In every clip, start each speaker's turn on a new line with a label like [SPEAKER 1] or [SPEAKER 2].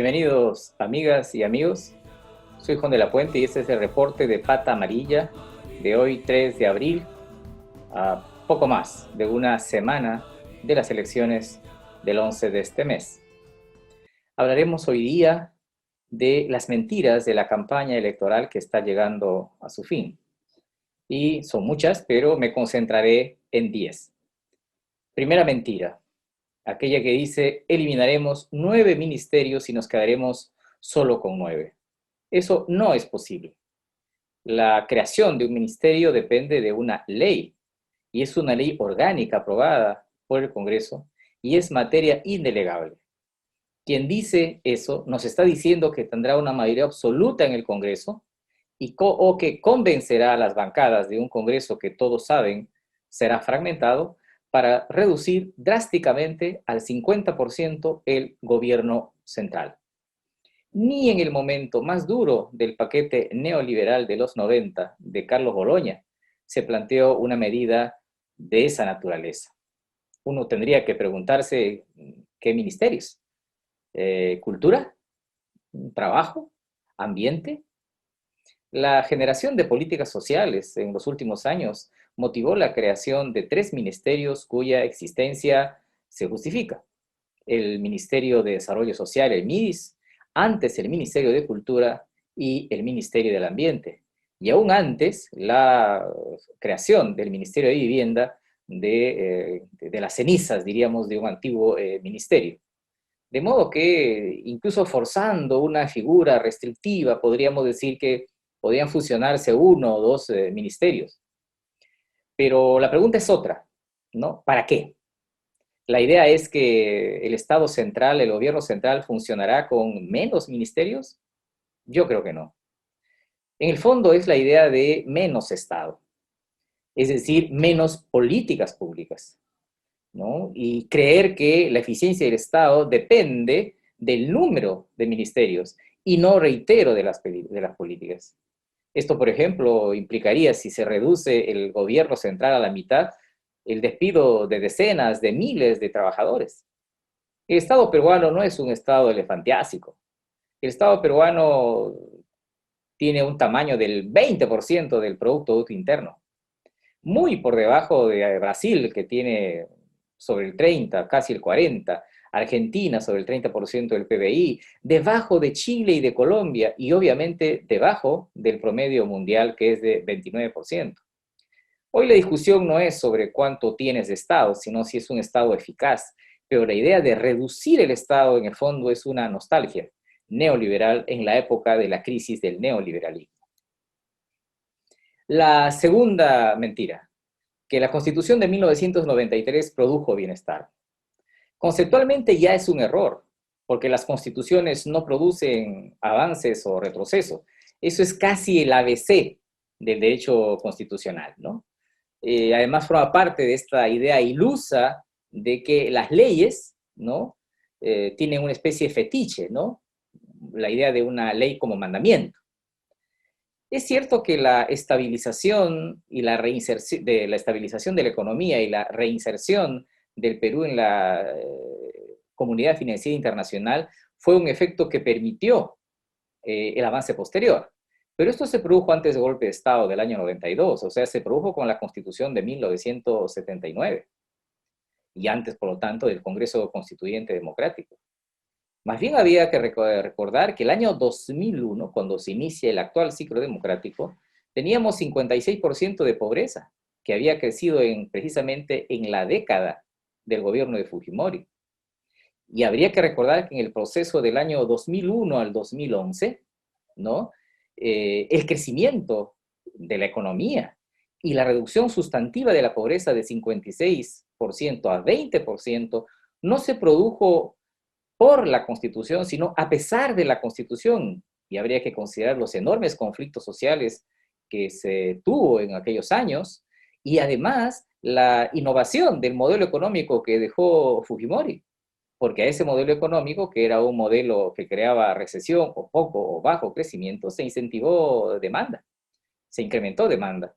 [SPEAKER 1] Bienvenidos amigas y amigos, soy Juan de la Puente y este es el reporte de Pata Amarilla de hoy 3 de abril, a poco más de una semana de las elecciones del 11 de este mes. Hablaremos hoy día de las mentiras de la campaña electoral que está llegando a su fin. Y son muchas, pero me concentraré en 10. Primera mentira, aquella que dice eliminaremos 9 ministerios y nos quedaremos solo con 9. Eso no es posible. La creación de un ministerio depende de una ley, y es una ley orgánica aprobada por el Congreso, y es materia indelegable. Quien dice eso nos está diciendo que tendrá una mayoría absoluta en el Congreso o que convencerá a las bancadas de un Congreso que todos saben será fragmentado para reducir drásticamente al 50% el gobierno central. Ni en el momento más duro del paquete neoliberal de los 90 de Carlos Boloña se planteó una medida de esa naturaleza. Uno tendría que preguntarse qué ministerios. ¿Cultura? ¿Trabajo? ¿Ambiente? La generación de políticas sociales en los últimos años motivó la creación de 3 ministerios cuya existencia se justifica. El Ministerio de Desarrollo Social, el MIDIS, antes el Ministerio de Cultura y el Ministerio del Ambiente. Y aún antes la creación del Ministerio de Vivienda de las cenizas, diríamos, de un antiguo ministerio. De modo que, incluso forzando una figura restrictiva, podríamos decir que podrían fusionarse 1 o 2 ministerios. Pero la pregunta es otra, ¿no? ¿Para qué? La idea es que el Estado central, el gobierno central, funcionará con menos ministerios. Yo creo que no. En el fondo es la idea de menos Estado, es decir, menos políticas públicas, ¿no? Y creer que la eficiencia del Estado depende del número de ministerios y no, reitero, de las políticas. Esto, por ejemplo, implicaría, si se reduce el gobierno central a la mitad, el despido de decenas de miles de trabajadores. El Estado peruano no es un Estado elefantiásico. El Estado peruano tiene un tamaño del 20% del Producto Bruto Interno, muy por debajo de Brasil, que tiene sobre el 30, casi el 40, Argentina sobre el 30% del PBI, debajo de Chile y de Colombia, y obviamente debajo del promedio mundial, que es de 29%. Hoy la discusión no es sobre cuánto tienes de Estado, sino si es un Estado eficaz, pero la idea de reducir el Estado en el fondo es una nostalgia neoliberal en la época de la crisis del neoliberalismo. La segunda mentira, que la Constitución de 1993 produjo bienestar. Conceptualmente ya es un error, porque las constituciones no producen avances o retroceso. Eso es casi el ABC del derecho constitucional, ¿no? Además forma parte de esta idea ilusa de que las leyes, ¿no? Tienen una especie de fetiche, ¿no? La idea de una ley como mandamiento. Es cierto que la estabilización y la reinserción de la estabilización de la economía y la reinserción del Perú en la comunidad financiera internacional fue un efecto que permitió el avance posterior. Pero esto se produjo antes del golpe de Estado del año 92, o sea, se produjo con la Constitución de 1979 y antes, por lo tanto, del Congreso Constituyente Democrático. Más bien había que recordar que el año 2001, cuando se inicia el actual ciclo democrático, teníamos 56% de pobreza, que había crecido precisamente en la década del gobierno de Fujimori. Y habría que recordar que en el proceso del año 2001 al 2011, ¿no? El crecimiento de la economía y la reducción sustantiva de la pobreza de 56% a 20% no se produjo por la Constitución, sino a pesar de la Constitución. Y habría que considerar los enormes conflictos sociales que se tuvo en aquellos años y además la innovación del modelo económico que dejó Fujimori, porque a ese modelo económico, que era un modelo que creaba recesión o poco o bajo crecimiento, se incentivó demanda, se incrementó demanda.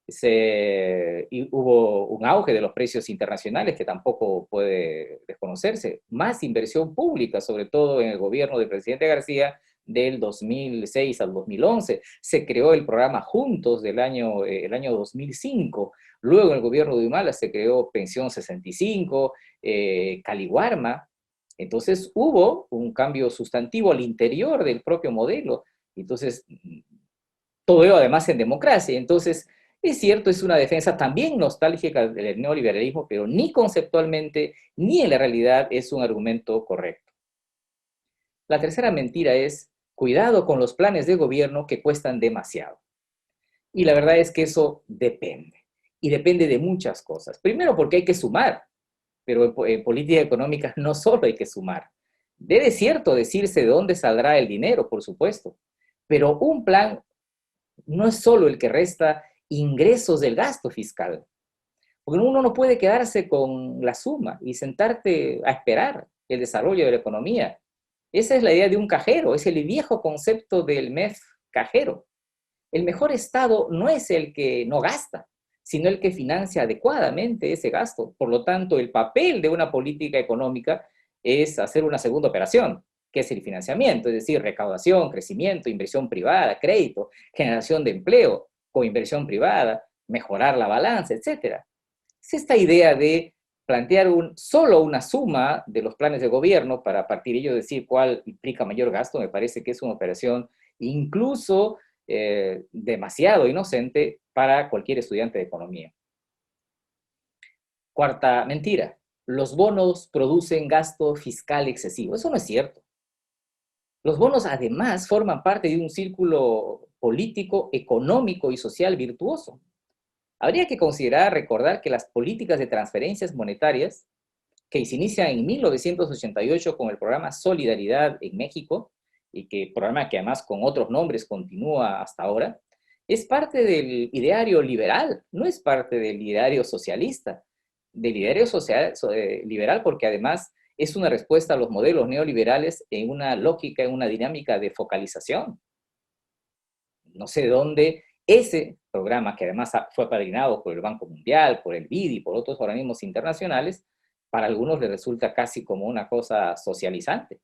[SPEAKER 1] Y hubo un auge de los precios internacionales que tampoco puede desconocerse. Más inversión pública, sobre todo en el gobierno del presidente García, del 2006 al 2011. Se creó el programa Juntos el año 2005. Luego en el gobierno de Humala se creó Pensión 65, Caliwarma. Entonces hubo un cambio sustantivo al interior del propio modelo. Entonces, todo ello además en democracia. Entonces, es cierto, es una defensa también nostálgica del neoliberalismo, pero ni conceptualmente ni en la realidad es un argumento correcto. La tercera mentira es, cuidado con los planes de gobierno que cuestan demasiado. Y la verdad es que eso depende. Y depende de muchas cosas. Primero porque hay que sumar, pero en política económica no solo hay que sumar. Debe cierto decirse de dónde saldrá el dinero, por supuesto, pero un plan no es solo el que resta ingresos del gasto fiscal, porque uno no puede quedarse con la suma y sentarte a esperar el desarrollo de la economía. Esa es la idea de un cajero, es el viejo concepto del MEF cajero. El mejor Estado no es el que no gasta, sino el que financia adecuadamente ese gasto. Por lo tanto, el papel de una política económica es hacer una segunda operación, que es el financiamiento, es decir, recaudación, crecimiento, inversión privada, crédito, generación de empleo con inversión privada, mejorar la balanza, etc. Es esta idea de plantear solo una suma de los planes de gobierno para a partir de ello decir cuál implica mayor gasto, me parece que es una operación incluso demasiado inocente para cualquier estudiante de economía. Cuarta mentira, los bonos producen gasto fiscal excesivo. Eso no es cierto. Los bonos además forman parte de un círculo político, económico y social virtuoso. Habría que considerar, recordar que las políticas de transferencias monetarias, que se inician en 1988 con el programa Solidaridad en México, y que programa que además con otros nombres continúa hasta ahora, es parte del ideario liberal, no es parte del ideario socialista, del ideario liberal porque además es una respuesta a los modelos neoliberales en una lógica, en una dinámica de focalización. No sé de dónde ese programa, que además fue apadrinado por el Banco Mundial, por el BID y por otros organismos internacionales, para algunos les resulta casi como una cosa socializante.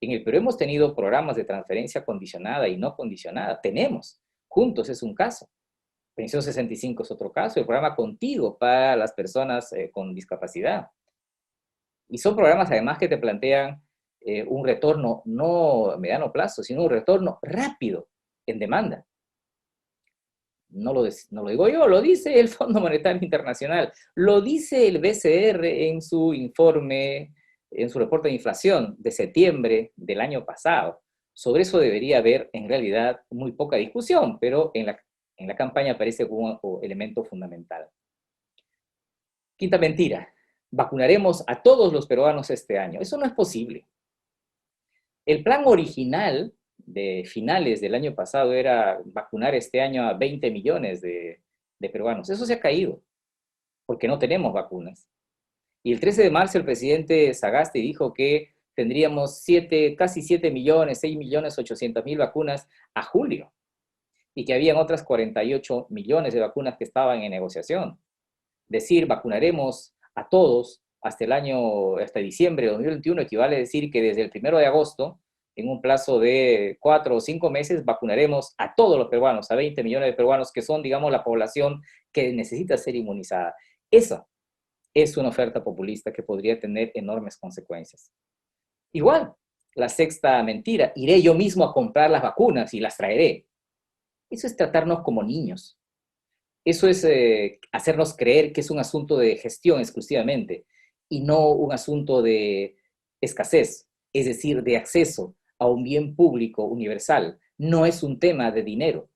[SPEAKER 1] En el Perú hemos tenido programas de transferencia condicionada y no condicionada. Tenemos. Juntos es un caso. Pensión 65 es otro caso. El programa Contigo para las personas con discapacidad. Y son programas además que te plantean un retorno no a mediano plazo, sino un retorno rápido en demanda. No lo digo yo, lo dice el Fondo Monetario Internacional, lo dice el BCR en su informe, en su reporte de inflación de septiembre del año pasado. Sobre eso debería haber en realidad muy poca discusión, pero en la campaña aparece como un elemento fundamental. Quinta mentira, vacunaremos a todos los peruanos este año. Eso no es posible. El plan original de finales del año pasado era vacunar este año a 20 millones de peruanos. Eso se ha caído, porque no tenemos vacunas. Y el 13 de marzo el presidente Sagasti dijo que tendríamos casi 7 millones, 6 millones 800 mil vacunas a julio, y que habían otras 48 millones de vacunas que estaban en negociación. Decir vacunaremos a todos hasta diciembre de 2021 equivale a decir que desde el 1 de agosto, en un plazo de 4 o 5 meses, vacunaremos a todos los peruanos, a 20 millones de peruanos, que son, digamos, la población que necesita ser inmunizada. Esa es una oferta populista que podría tener enormes consecuencias. Igual, la sexta mentira, iré yo mismo a comprar las vacunas y las traeré. Eso es tratarnos como niños. Eso es hacernos creer que es un asunto de gestión exclusivamente y no un asunto de escasez, es decir, de acceso a un bien público universal. No es un tema de dinero.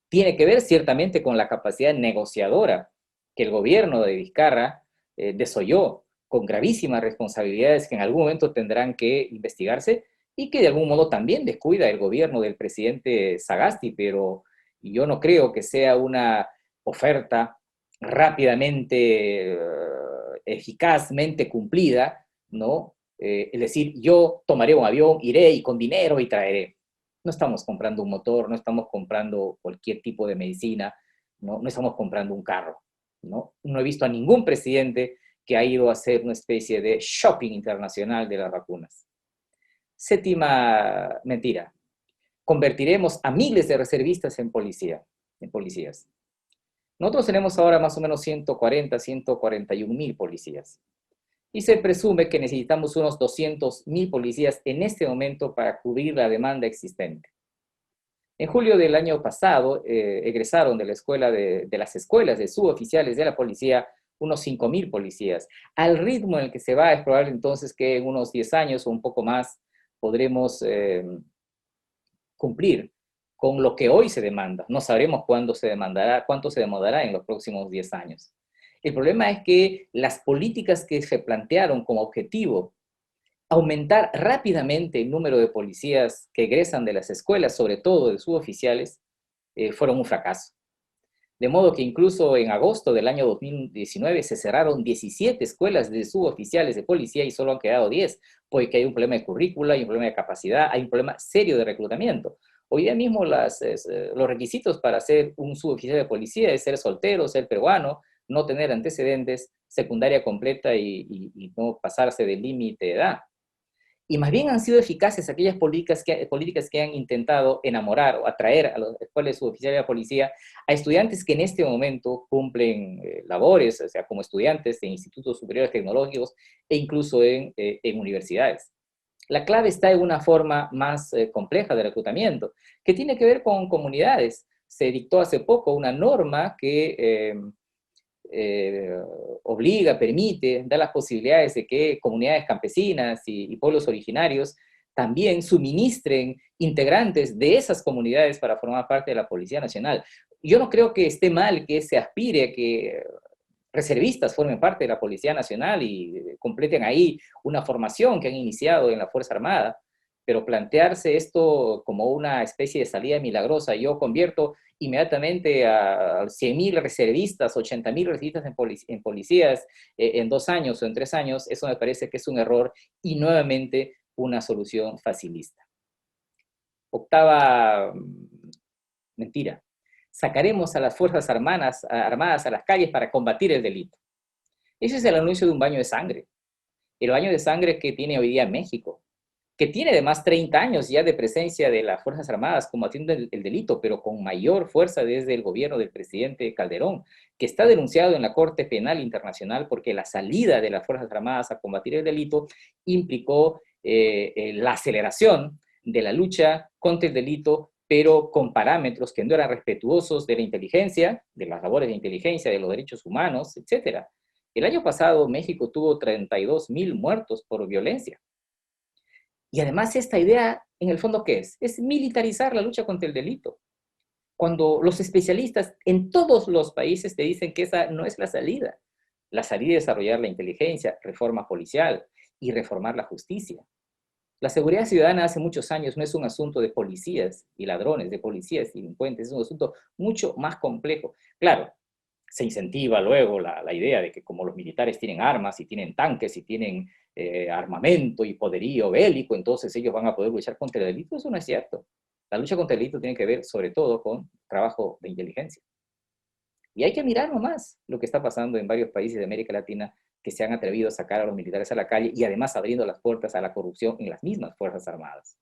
[SPEAKER 1] Tiene que ver ciertamente con la capacidad negociadora que el gobierno de Vizcarra desoyó con gravísimas responsabilidades que en algún momento tendrán que investigarse y que de algún modo también descuida el gobierno del presidente Sagasti, pero yo no creo que sea una oferta rápidamente, eficazmente cumplida, ¿no? Es decir, yo tomaré un avión, iré y con dinero y traeré. No estamos comprando un motor, no estamos comprando cualquier tipo de medicina, No estamos comprando un carro, ¿no? No he visto a ningún presidente que ha ido a hacer una especie de shopping internacional de las vacunas. Séptima mentira. Convertiremos a miles de reservistas en policías. Nosotros tenemos ahora más o menos 141.000 policías. Y se presume que necesitamos unos 200.000 policías en este momento para cubrir la demanda existente. En julio del año pasado, egresaron de las escuelas de suboficiales de la policía unos 5.000 policías. Al ritmo en el que se va, es probable entonces que en unos 10 años o un poco más podremos cumplir con lo que hoy se demanda. No sabremos cuánto se demandará en los próximos 10 años. El problema es que las políticas que se plantearon como objetivo aumentar rápidamente el número de policías que egresan de las escuelas, sobre todo de suboficiales, fueron un fracaso. De modo que incluso en agosto del año 2019 se cerraron 17 escuelas de suboficiales de policía y solo han quedado 10, porque hay un problema de currícula, hay un problema de capacidad, hay un problema serio de reclutamiento. Hoy día mismo los requisitos para ser un suboficial de policía es ser soltero, ser peruano, no tener antecedentes, secundaria completa y no pasarse del límite de edad. Y más bien han sido eficaces aquellas políticas que han intentado enamorar o atraer a las escuelas suboficiales de la policía a estudiantes que en este momento cumplen labores, o sea, como estudiantes en institutos superiores tecnológicos e incluso en universidades. La clave está en una forma más compleja de reclutamiento, que tiene que ver con comunidades. Se dictó hace poco una norma que obliga, permite, da las posibilidades de que comunidades campesinas y pueblos originarios también suministren integrantes de esas comunidades para formar parte de la Policía Nacional. Yo no creo que esté mal que se aspire a que reservistas formen parte de la Policía Nacional y completen ahí una formación que han iniciado en la Fuerza Armada, pero plantearse esto como una especie de salida milagrosa, yo convierto inmediatamente a 100.000 reservistas, 80.000 reservistas en policías en 2 años o en 3 años, eso me parece que es un error y nuevamente una solución facilista. Octava mentira. Sacaremos a las Fuerzas Armadas a las calles para combatir el delito. Ese es el anuncio de un baño de sangre. El baño de sangre que tiene hoy día México, que tiene además 30 años ya de presencia de las Fuerzas Armadas combatiendo el delito, pero con mayor fuerza desde el gobierno del presidente Calderón, que está denunciado en la Corte Penal Internacional porque la salida de las Fuerzas Armadas a combatir el delito implicó la aceleración de la lucha contra el delito, pero con parámetros que no eran respetuosos de la inteligencia, de las labores de inteligencia, de los derechos humanos, etc. El año pasado México tuvo 32.000 muertos por violencia. Y además esta idea, en el fondo, ¿qué es? Es militarizar la lucha contra el delito. Cuando los especialistas en todos los países te dicen que esa no es la salida. La salida es desarrollar la inteligencia, reforma policial y reformar la justicia. La seguridad ciudadana hace muchos años no es un asunto de policías y ladrones, de policías y delincuentes, es un asunto mucho más complejo. Claro, se incentiva luego la idea de que como los militares tienen armas y tienen tanques y tienen armamento y poderío bélico, entonces ellos van a poder luchar contra el delito. Eso no es cierto. La lucha contra el delito tiene que ver sobre todo con trabajo de inteligencia. Y hay que mirar nomás lo que está pasando en varios países de América Latina que se han atrevido a sacar a los militares a la calle y además abriendo las puertas a la corrupción en las mismas Fuerzas Armadas.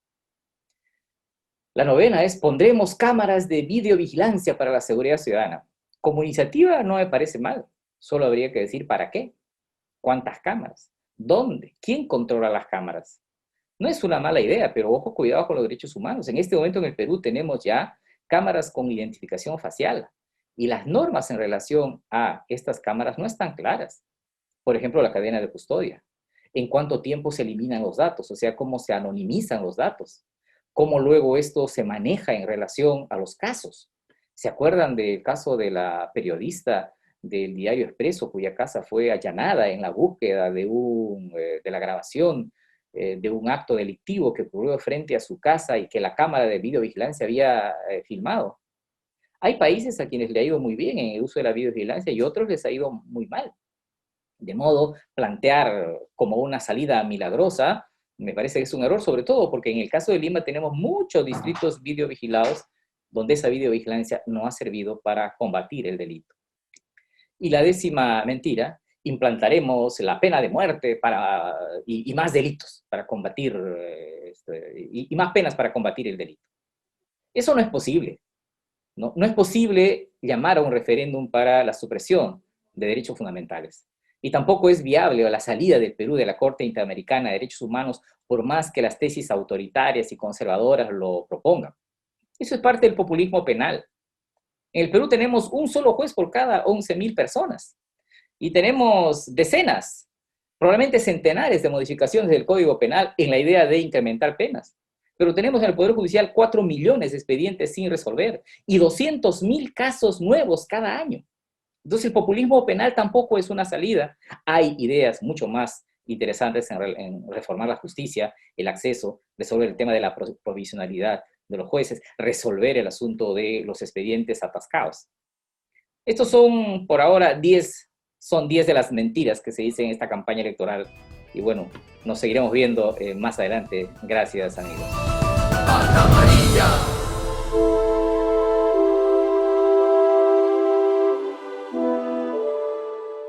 [SPEAKER 1] La novena es, pondremos cámaras de videovigilancia para la seguridad ciudadana. Como iniciativa no me parece mal, solo habría que decir para qué, cuántas cámaras, dónde, quién controla las cámaras. No es una mala idea, pero ojo, cuidado con los derechos humanos. En este momento en el Perú tenemos ya cámaras con identificación facial y las normas en relación a estas cámaras no están claras. Por ejemplo, la cadena de custodia. En cuánto tiempo se eliminan los datos, o sea, cómo se anonimizan los datos. Cómo luego esto se maneja en relación a los casos. ¿Se acuerdan del caso de la periodista del Diario Expreso, cuya casa fue allanada en la búsqueda de la grabación de un acto delictivo que ocurrió frente a su casa y que la cámara de videovigilancia había filmado? Hay países a quienes le ha ido muy bien en el uso de la videovigilancia y otros les ha ido muy mal. De modo, plantear como una salida milagrosa me parece que es un error, sobre todo porque en el caso de Lima tenemos muchos distritos videovigilados donde esa videovigilancia no ha servido para combatir el delito. Y la 10ª mentira: implantaremos la pena de muerte y más delitos para combatir, y más penas para combatir el delito. Eso no es posible. No es posible llamar a un referéndum para la supresión de derechos fundamentales. Y tampoco es viable la salida del Perú de la Corte Interamericana de Derechos Humanos, por más que las tesis autoritarias y conservadoras lo propongan. Eso es parte del populismo penal. En el Perú tenemos un solo juez por cada 11.000 personas. Y tenemos decenas, probablemente centenares de modificaciones del Código Penal en la idea de incrementar penas. Pero tenemos en el Poder Judicial 4 millones de expedientes sin resolver y 200.000 casos nuevos cada año. Entonces el populismo penal tampoco es una salida. Hay ideas mucho más interesantes en reformar la justicia, el acceso, resolver el tema de la provisionalidad de los jueces, resolver el asunto de los expedientes atascados. Estos son, por ahora, 10 de las mentiras que se dicen en esta campaña electoral. Y bueno, nos seguiremos viendo más adelante. Gracias, amigos.